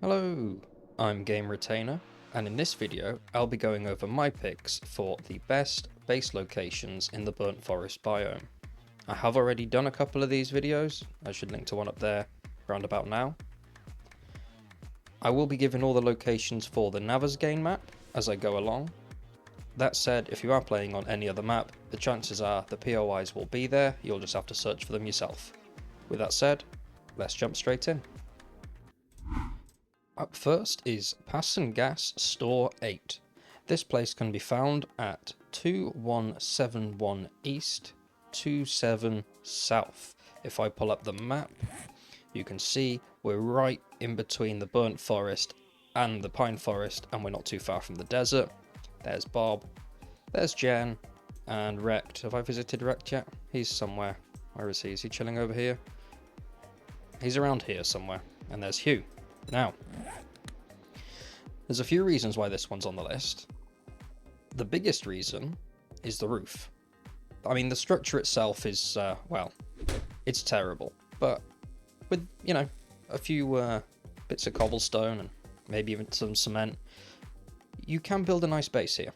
Hello, I'm Game Retainer, and in this video I'll be going over my picks for the best base locations in the Burnt Forest biome. I have already done a couple of these videos, I should link to one up there round about now. I will be giving all the locations for the Navezgame map as I go along. That said, if you are playing on any other map, the chances are the POIs will be there, you'll just have to search for them yourself. With that said, let's jump straight in. Up first is Pass and Gas Store 8. This place can be found at 2171 East, 27 South. If I pull up the map, you can see we're right in between the Burnt Forest and the Pine Forest, and we're not too far from the desert. There's Bob, there's Jen, and Rect. Have I visited Rect yet? He's somewhere. Where is he? Is he chilling over here? He's around here somewhere. And there's Hugh. Now, there's a few reasons why this one's on the list. The biggest reason is the roof. I mean, the structure itself is, well, it's terrible. But with, you know, a few bits of cobblestone and maybe even some cement, you can build a nice base here.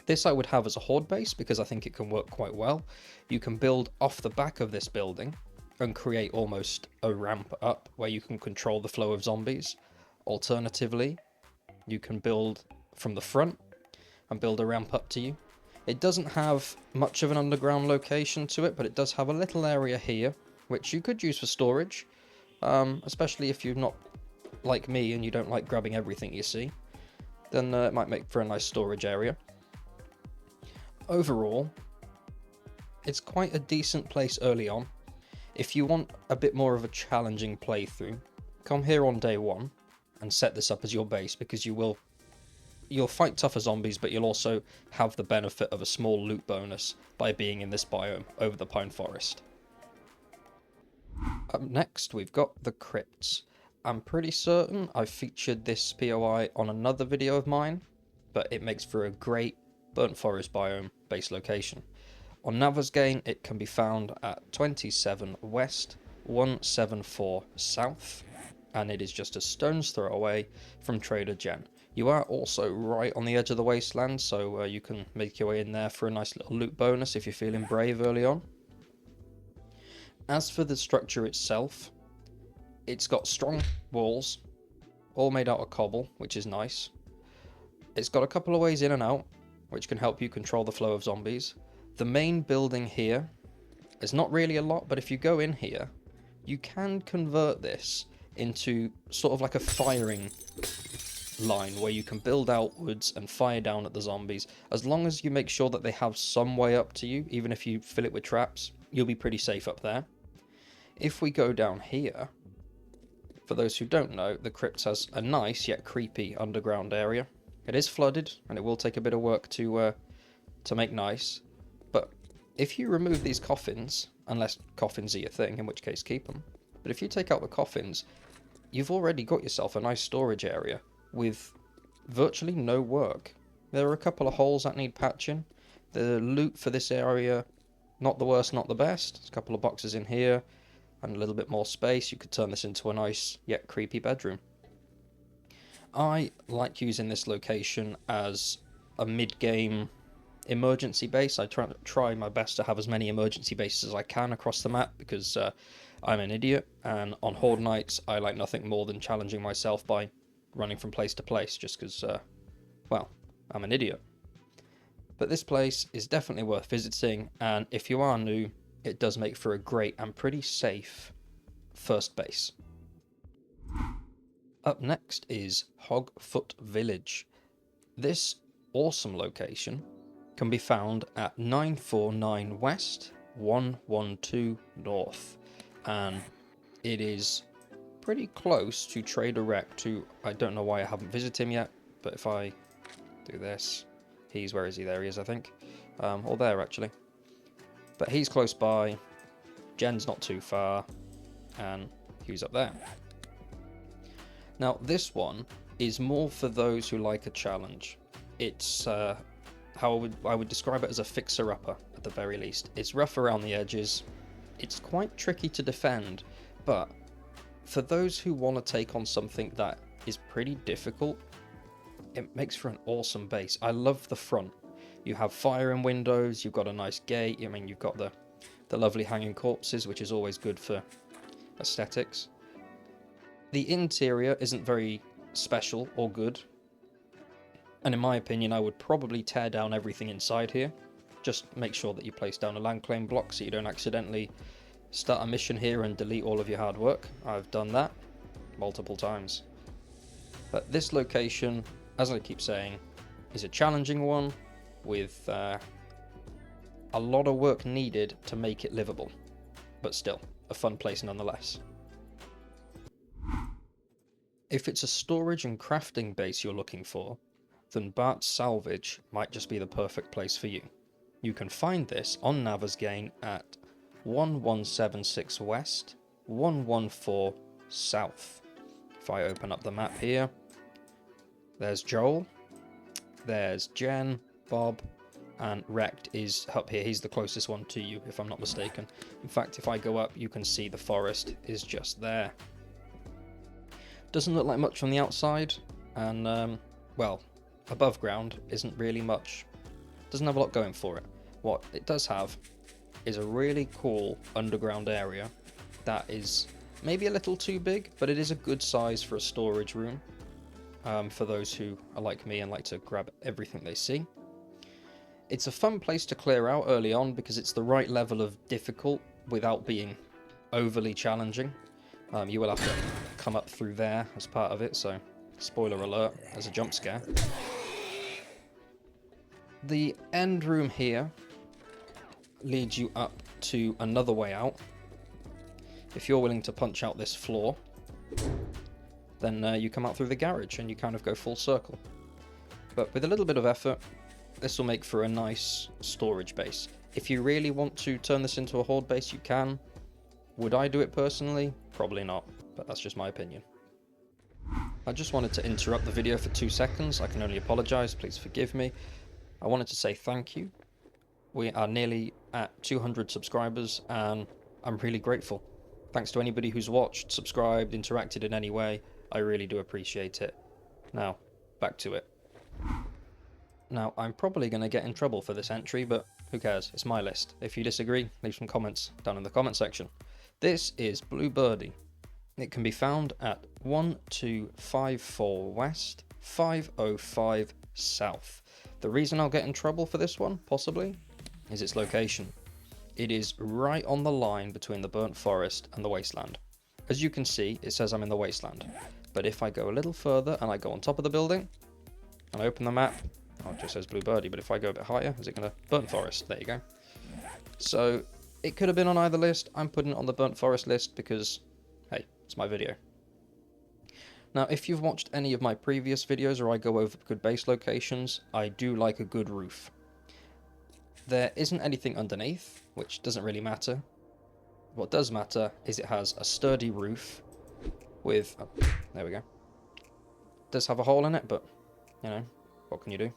This I would have as a horde base because I think it can work quite well. You can build off the back of this building and create almost a ramp up where you can control the flow of zombies. Alternatively, you can build from the front and build a ramp up to you. It doesn't have much of an underground location to it, but it does have a little area here, which you could use for storage, especially if you're not like me and you don't like grabbing everything you see. Then it might make for a nice storage area. Overall, it's quite a decent place early on. If you want a bit more of a challenging playthrough, come here on day one and set this up as your base, because you'll fight tougher zombies, but you'll also have the benefit of a small loot bonus by being in this biome over the Pine Forest. Up next, we've got the Crypts. I'm pretty certain I've featured this POI on another video of mine, but it makes for a great Burnt Forest biome base location. On Navezgame, it can be found at 27 West, 174 South, and it is just a stone's throw away from Trader Jen. You are also right on the edge of the wasteland, so you can make your way in there for a nice little loot bonus if you're feeling brave early on. As for the structure itself, it's got strong walls, all made out of cobble, which is nice. It's got a couple of ways in and out, which can help you control the flow of zombies. The main building here is not really a lot, but if you go in here, you can convert this into sort of like a firing line where you can build outwards and fire down at the zombies. As long as you make sure that they have some way up to you, even if you fill it with traps, you'll be pretty safe up there. If we go down here, for those who don't know, the Crypt has a nice yet creepy underground area. It is flooded, and it will take a bit of work to make nice. But if you remove these coffins, unless coffins are your thing, in which case keep them. But if you take out the coffins, you've already got yourself a nice storage area with virtually no work. There are a couple of holes that need patching. The loot for this area, not the worst, not the best. There's a couple of boxes in here and a little bit more space. You could turn this into a nice yet creepy bedroom. I like using this location as a mid-game emergency base. I try my best to have as many emergency bases as I can across the map because I'm an idiot, and on horde nights I like nothing more than challenging myself by running from place to place just because, well, I'm an idiot. But this place is definitely worth visiting, and if you are new, it does make for a great and pretty safe first base. Up next is Hog Foot Village. This awesome location can be found at 949 West, 112 North, and it is pretty close to Trader Rect, who I don't know why I haven't visited him yet, but if I do this, where is he? There he is, I think, or there actually, but he's close by, Jen's not too far, and Hugh's up there. Now this one is more for those who like a challenge. It's how I would describe it as a fixer-upper at the very least. It's rough around the edges, it's quite tricky to defend, but for those who want to take on something that is pretty difficult, it makes for an awesome base. I love the front. You have fire and windows, you've got a nice gate, I mean, you've got the lovely hanging corpses, which is always good for aesthetics. The interior isn't very special or good, and in my opinion I would probably tear down everything inside here. Just make sure that you place down a land claim block so you don't accidentally start a mission here and delete all of your hard work. I've done that multiple times. But this location, as I keep saying, is a challenging one with a lot of work needed to make it livable, but still a fun place nonetheless. If it's a storage and crafting base you're looking for, then Bart's Salvage might just be the perfect place for you. You can find this on Navezgame at 1176 West, 114 South. If I open up the map here, there's Joel, there's Jen, Bob, and Wrecked is up here. He's the closest one to you, if I'm not mistaken. In fact, if I go up, you can see the forest is just there. Doesn't look like much on the outside, and, well, above ground isn't really much. Doesn't have a lot going for it. What it does have is a really cool underground area that is maybe a little too big, but it is a good size for a storage room, for those who are like me and like to grab everything they see. It's a fun place to clear out early on because it's the right level of difficult without being overly challenging. You will have to come up through there as part of it, so spoiler alert, there's a jump scare. The end room here leads you up to another way out. If you're willing to punch out this floor, then you come out through the garage and you kind of go full circle. But with a little bit of effort, this will make for a nice storage base. If you really want to turn this into a horde base, you can. Would I do it personally? Probably not, but that's just my opinion. I just wanted to interrupt the video for 2 seconds. I can only apologise, please forgive me. I wanted to say thank you. We are nearly at 200 subscribers and I'm really grateful. Thanks to anybody who's watched, subscribed, interacted in any way. I really do appreciate it. Now, back to it. Now, I'm probably going to get in trouble for this entry, but who cares? It's my list. If you disagree, leave some comments down in the comment section. This is Blue Birdie. It can be found at 1254 West, 505 South. The reason I'll get in trouble for this one, possibly, is its location. It is right on the line between the burnt forest and the wasteland. As you can see, it says I'm in the wasteland. But if I go a little further and I go on top of the building, and I open the map, oh, it just says Blue Birdie, but if I go a bit higher, is it going to burnt forest? There you go. So, it could have been on either list. I'm putting it on the burnt forest list because, hey, it's my video. Now, if you've watched any of my previous videos or I go over good base locations, I do like a good roof. There isn't anything underneath, which doesn't really matter. What does matter is it has a sturdy roof with... Oh, there we go. It does have a hole in it, but, you know, what can you do?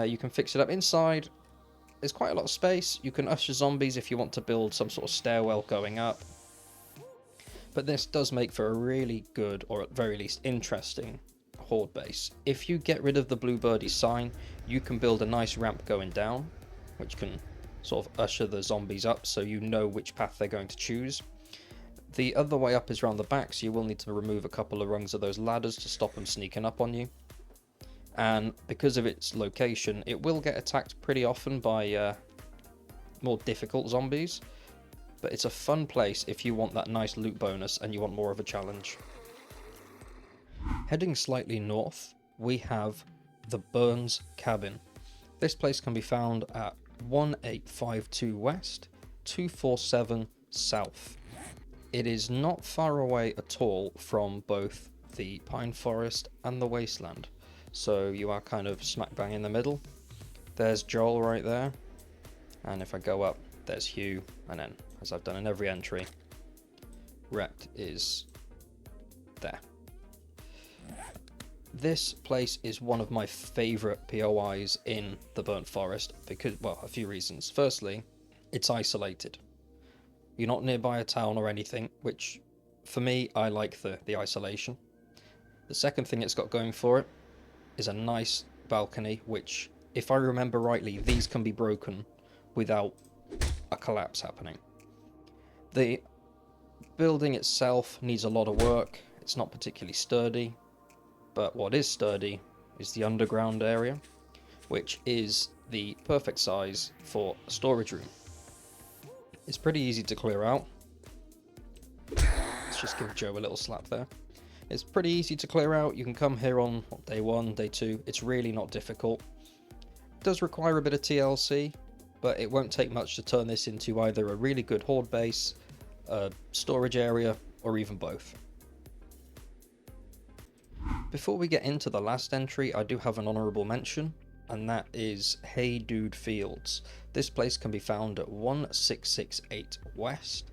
You can fix it up inside. There's quite a lot of space. You can usher zombies if you want to build some sort of stairwell going up. But this does make for a really good, or at very least interesting, horde base. If you get rid of the Blue Birdie sign, you can build a nice ramp going down, which can sort of usher the zombies up so you know which path they're going to choose. The other way up is around the back, so you will need to remove a couple of rungs of those ladders to stop them sneaking up on you. And because of its location, it will get attacked pretty often by more difficult zombies. But it's a fun place if you want that nice loot bonus and you want more of a challenge. Heading slightly north, we have the Burns Cabin. This place can be found at 1852 West, 247 South. It is not far away at all from both the Pine Forest and the Wasteland, so you are kind of smack bang in the middle. There's Joel right there, and if I go up, there's Hugh, and then, as I've done in every entry, Wrecked is there. This place is one of my favourite POIs in the Burnt Forest because, well, a few reasons. Firstly, it's isolated. You're not nearby a town or anything, which, for me, I like the isolation. The second thing it's got going for it is a nice balcony, which, if I remember rightly, these can be broken without a collapse happening. The building itself needs a lot of work. It's not particularly sturdy, but what is sturdy is the underground area, which is the perfect size for a storage room. It's pretty easy to clear out. Let's just give Joe a little slap there. It's pretty easy to clear out. You can come here on day 1, day 2. It's really not difficult. It does require a bit of TLC, but it won't take much to turn this into either a really good horde base, a storage area, or even both. Before we get into the last entry, I do have an honourable mention, and that is Hey Dude Fields. This place can be found at 1668 West,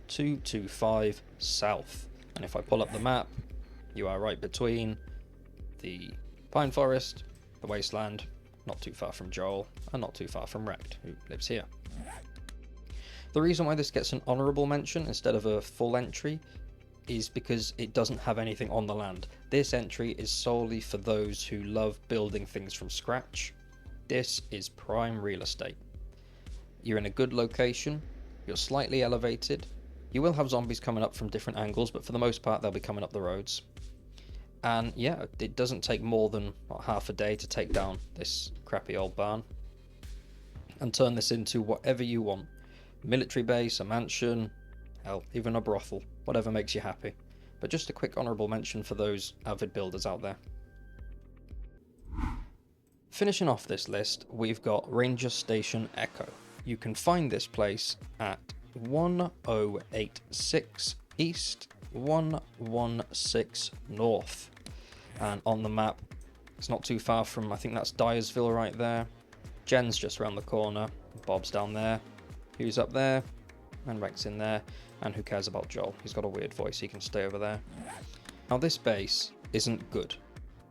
225 South. And if I pull up the map, you are right between the pine forest, the wasteland, not too far from Joel, and not too far from Wrecked, who lives here. The reason why this gets an honourable mention instead of a full entry is because it doesn't have anything on the land. This entry is solely for those who love building things from scratch. This is prime real estate. You're in a good location, you're slightly elevated, you will have zombies coming up from different angles, but for the most part they'll be coming up the roads. And yeah, it doesn't take more than half a day to take down this crappy old barn and turn this into whatever you want. Military base, a mansion, hell, even a brothel, whatever makes you happy. But just a quick honourable mention for those avid builders out there. Finishing off this list, we've got Ranger Station Echo. You can find this place at 1086 East, 116 North. And on the map, it's not too far from, I think that's Dyersville right there. Jen's just around the corner, Bob's down there, Hugh's up there, and Rex in there. And who cares about Joel? He's got a weird voice, he can stay over there. Now this base isn't good,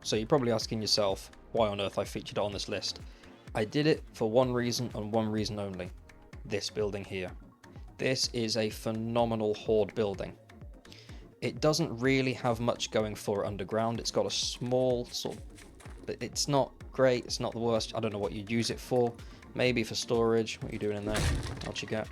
so you're probably asking yourself why on earth I featured it on this list. I did it for one reason and one reason only. This building here. This is a phenomenal horde building. It doesn't really have much going for it underground. It's got a small sort of... It's not great, it's not the worst. I don't know what you'd use it for. Maybe for storage. What are you doing in there? How'd you get?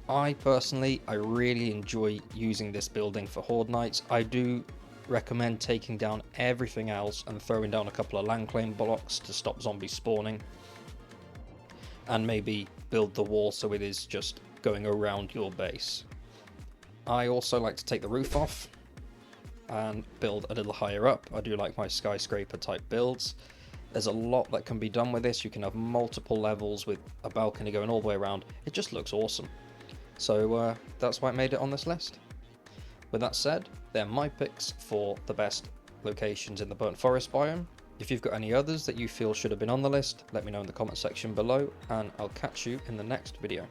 I personally, I really enjoy using this building for horde nights. I do recommend taking down everything else and throwing down a couple of land claim blocks to stop zombies spawning. And maybe build the wall so it is just going around your base. I also like to take the roof off and build a little higher up. I do like my skyscraper type builds. There's a lot that can be done with this. You can have multiple levels with a balcony going all the way around. It just looks awesome. So that's why I made it on this list. With that said, they're my picks for the best locations in the burnt forest biome. If you've got any others that you feel should have been on the list, let me know in the comment section below, and I'll catch you in the next video.